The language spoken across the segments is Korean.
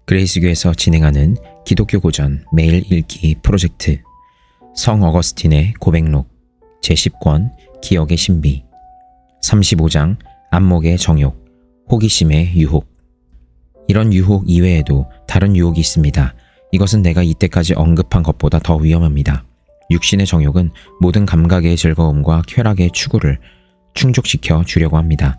그레이스교에서 진행하는 기독교 고전 매일 읽기 프로젝트 성 어거스틴의 고백록 제10권 기억의 신비 35장 안목의 정욕 호기심의 유혹. 이런 유혹 이외에도 다른 유혹이 있습니다. 이것은 내가 이때까지 언급한 것보다 더 위험합니다. 육신의 정욕은 모든 감각의 즐거움과 쾌락의 추구를 충족시켜 주려고 합니다.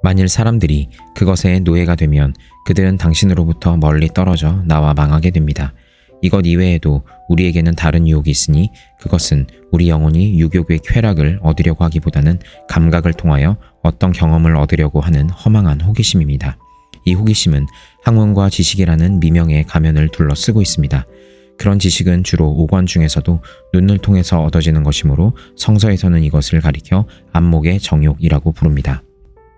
만일 사람들이 그것의 노예가 되면 그들은 당신으로부터 멀리 떨어져 나와 망하게 됩니다. 이것 이외에도 우리에게는 다른 유혹이 있으니 그것은 우리 영혼이 유욕의 쾌락을 얻으려고 하기보다는 감각을 통하여 어떤 경험을 얻으려고 하는 허망한 호기심입니다. 이 호기심은 학문과 지식이라는 미명의 가면을 둘러쓰고 있습니다. 그런 지식은 주로 오관 중에서도 눈을 통해서 얻어지는 것이므로 성서에서는 이것을 가리켜 안목의 정욕이라고 부릅니다.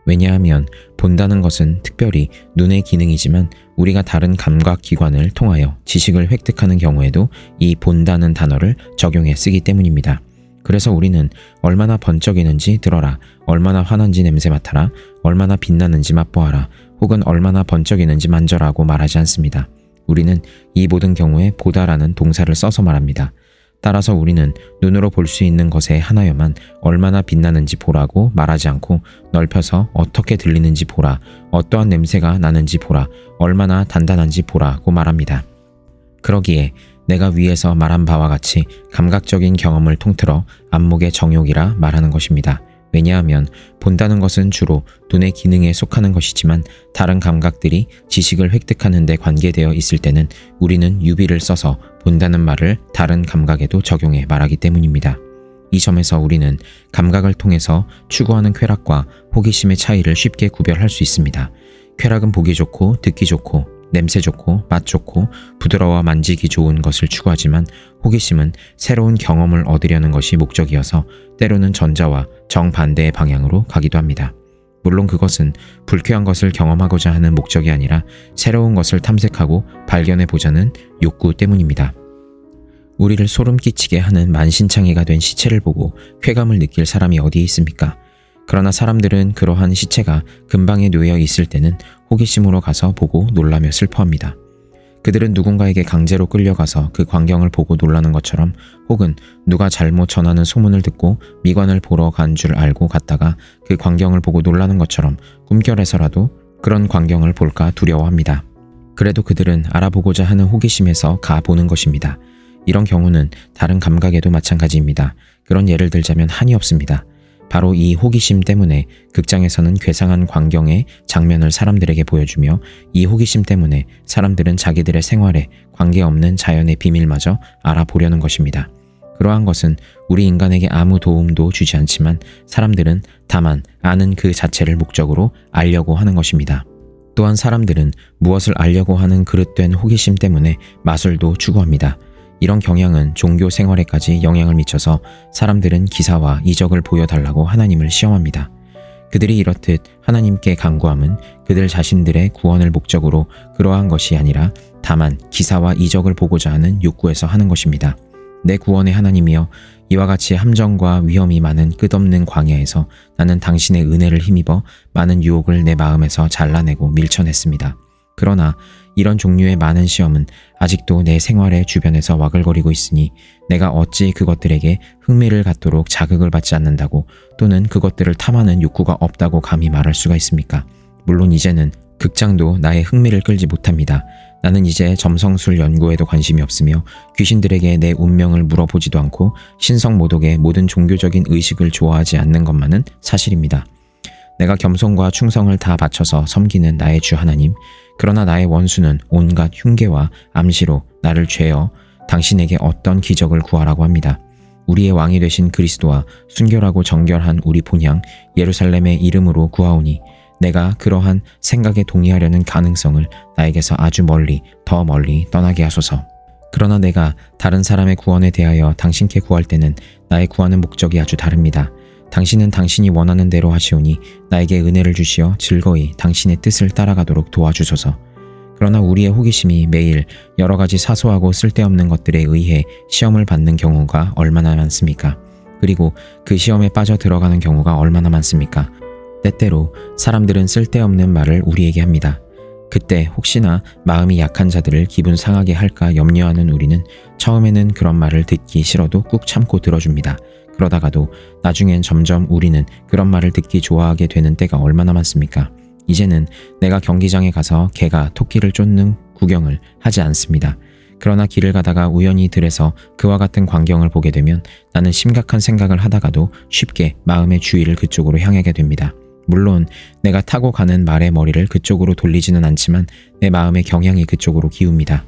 왜냐하면 본다는 것은 특별히 눈의 기능이지만 우리가 다른 감각 기관을 통하여 지식을 획득하는 경우에도 이 본다는 단어를 적용해 쓰기 때문입니다. 그래서 우리는 얼마나 번쩍이는지 들어라, 얼마나 환한지 냄새 맡아라, 얼마나 빛나는지 맛보아라, 혹은 얼마나 번쩍이는지 만져라고 말하지 않습니다. 우리는 이 모든 경우에 보다라는 동사를 써서 말합니다. 따라서 우리는 눈으로 볼 수 있는 것에 하나여만 얼마나 빛나는지 보라고 말하지 않고 넓혀서 어떻게 들리는지 보라, 어떠한 냄새가 나는지 보라, 얼마나 단단한지 보라고 말합니다. 그러기에 내가 위에서 말한 바와 같이 감각적인 경험을 통틀어 안목의 정욕이라 말하는 것입니다. 왜냐하면 본다는 것은 주로 눈의 기능에 속하는 것이지만 다른 감각들이 지식을 획득하는 데 관계되어 있을 때는 우리는 유비를 써서 본다는 말을 다른 감각에도 적용해 말하기 때문입니다. 이 점에서 우리는 감각을 통해서 추구하는 쾌락과 호기심의 차이를 쉽게 구별할 수 있습니다. 쾌락은 보기 좋고 듣기 좋고 냄새 좋고 맛 좋고 부드러워 만지기 좋은 것을 추구하지만 호기심은 새로운 경험을 얻으려는 것이 목적이어서 때로는 전자와 정반대의 방향으로 가기도 합니다. 물론 그것은 불쾌한 것을 경험하고자 하는 목적이 아니라 새로운 것을 탐색하고 발견해보자는 욕구 때문입니다. 우리를 소름 끼치게 하는 만신창이가 된 시체를 보고 쾌감을 느낄 사람이 어디에 있습니까? 그러나 사람들은 그러한 시체가 근방에 놓여 있을 때는 호기심으로 가서 보고 놀라며 슬퍼합니다. 그들은 누군가에게 강제로 끌려가서 그 광경을 보고 놀라는 것처럼 혹은 누가 잘못 전하는 소문을 듣고 미관을 보러 간 줄 알고 갔다가 그 광경을 보고 놀라는 것처럼 꿈결에서라도 그런 광경을 볼까 두려워합니다. 그래도 그들은 알아보고자 하는 호기심에서 가보는 것입니다. 이런 경우는 다른 감각에도 마찬가지입니다. 그런 예를 들자면 한이 없습니다. 바로 이 호기심 때문에 극장에서는 괴상한 광경의 장면을 사람들에게 보여주며 이 호기심 때문에 사람들은 자기들의 생활에 관계없는 자연의 비밀마저 알아보려는 것입니다. 그러한 것은 우리 인간에게 아무 도움도 주지 않지만 사람들은 다만 아는 그 자체를 목적으로 알려고 하는 것입니다. 또한 사람들은 무엇을 알려고 하는 그릇된 호기심 때문에 마술도 추구합니다. 이런 경향은 종교 생활에까지 영향을 미쳐서 사람들은 기사와 이적을 보여달라고 하나님을 시험합니다. 그들이 이렇듯 하나님께 간구함은 그들 자신들의 구원을 목적으로 그러한 것이 아니라 다만 기사와 이적을 보고자 하는 욕구에서 하는 것입니다. 내 구원의 하나님이여, 이와 같이 함정과 위험이 많은 끝없는 광야에서 나는 당신의 은혜를 힘입어 많은 유혹을 내 마음에서 잘라내고 밀쳐냈습니다. 그러나 이런 종류의 많은 시험은 아직도 내 생활의 주변에서 와글거리고 있으니 내가 어찌 그것들에게 흥미를 갖도록 자극을 받지 않는다고 또는 그것들을 탐하는 욕구가 없다고 감히 말할 수가 있습니까? 물론 이제는 극장도 나의 흥미를 끌지 못합니다. 나는 이제 점성술 연구에도 관심이 없으며 귀신들에게 내 운명을 물어보지도 않고 신성모독의 모든 종교적인 의식을 좋아하지 않는 것만은 사실입니다. 내가 겸손과 충성을 다 바쳐서 섬기는 나의 주 하나님, 그러나 나의 원수는 온갖 흉계와 암시로 나를 죄어 당신에게 어떤 기적을 구하라고 합니다. 우리의 왕이 되신 그리스도와 순결하고 정결한 우리 본향 예루살렘의 이름으로 구하오니 내가 그러한 생각에 동의하려는 가능성을 나에게서 아주 멀리 더 멀리 떠나게 하소서. 그러나 내가 다른 사람의 구원에 대하여 당신께 구할 때는 나의 구하는 목적이 아주 다릅니다. 당신은 당신이 원하는 대로 하시오니 나에게 은혜를 주시어 즐거이 당신의 뜻을 따라가도록 도와주소서. 그러나 우리의 호기심이 매일 여러 가지 사소하고 쓸데없는 것들에 의해 시험을 받는 경우가 얼마나 많습니까? 그리고 그 시험에 빠져 들어가는 경우가 얼마나 많습니까? 때때로 사람들은 쓸데없는 말을 우리에게 합니다. 그때 혹시나 마음이 약한 자들을 기분 상하게 할까 염려하는 우리는 처음에는 그런 말을 듣기 싫어도 꾹 참고 들어줍니다. 그러다가도 나중엔 점점 우리는 그런 말을 듣기 좋아하게 되는 때가 얼마나 많습니까? 이제는 내가 경기장에 가서 개가 토끼를 쫓는 구경을 하지 않습니다. 그러나 길을 가다가 우연히 들에서 그와 같은 광경을 보게 되면 나는 심각한 생각을 하다가도 쉽게 마음의 주의를 그쪽으로 향하게 됩니다. 물론 내가 타고 가는 말의 머리를 그쪽으로 돌리지는 않지만 내 마음의 경향이 그쪽으로 기웁니다.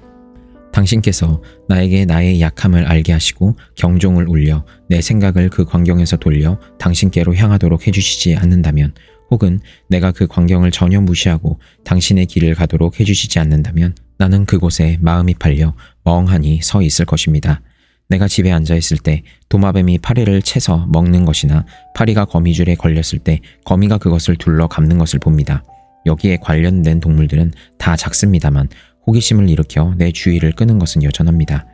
당신께서 나에게 나의 약함을 알게 하시고 경종을 울려 내 생각을 그 광경에서 돌려 당신께로 향하도록 해주시지 않는다면, 혹은 내가 그 광경을 전혀 무시하고 당신의 길을 가도록 해주시지 않는다면 나는 그곳에 마음이 팔려 멍하니 서 있을 것입니다. 내가 집에 앉아있을 때 도마뱀이 파리를 채서 먹는 것이나 파리가 거미줄에 걸렸을 때 거미가 그것을 둘러 감는 것을 봅니다. 여기에 관련된 동물들은 다 작습니다만 호기심을 일으켜 내 주의를 끄는 것은 여전합니다.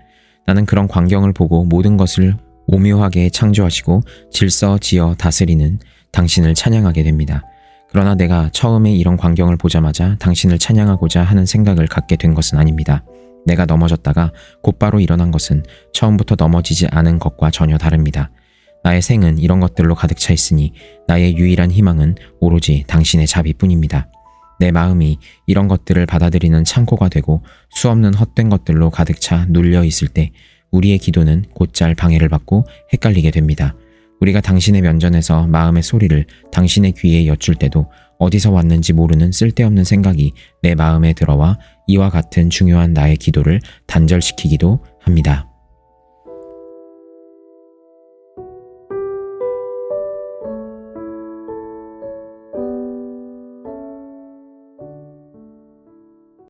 나는 그런 광경을 보고 모든 것을 오묘하게 창조하시고 질서 지어 다스리는 당신을 찬양하게 됩니다. 그러나 내가 처음에 이런 광경을 보자마자 당신을 찬양하고자 하는 생각을 갖게 된 것은 아닙니다. 내가 넘어졌다가 곧바로 일어난 것은 처음부터 넘어지지 않은 것과 전혀 다릅니다. 나의 생은 이런 것들로 가득 차 있으니 나의 유일한 희망은 오로지 당신의 자비뿐입니다. 내 마음이 이런 것들을 받아들이는 창고가 되고 수없는 헛된 것들로 가득 차 눌려 있을 때 우리의 기도는 곧잘 방해를 받고 헷갈리게 됩니다. 우리가 당신의 면전에서 마음의 소리를 당신의 귀에 여쭐 때도 어디서 왔는지 모르는 쓸데없는 생각이 내 마음에 들어와 이와 같은 중요한 나의 기도를 단절시키기도 합니다.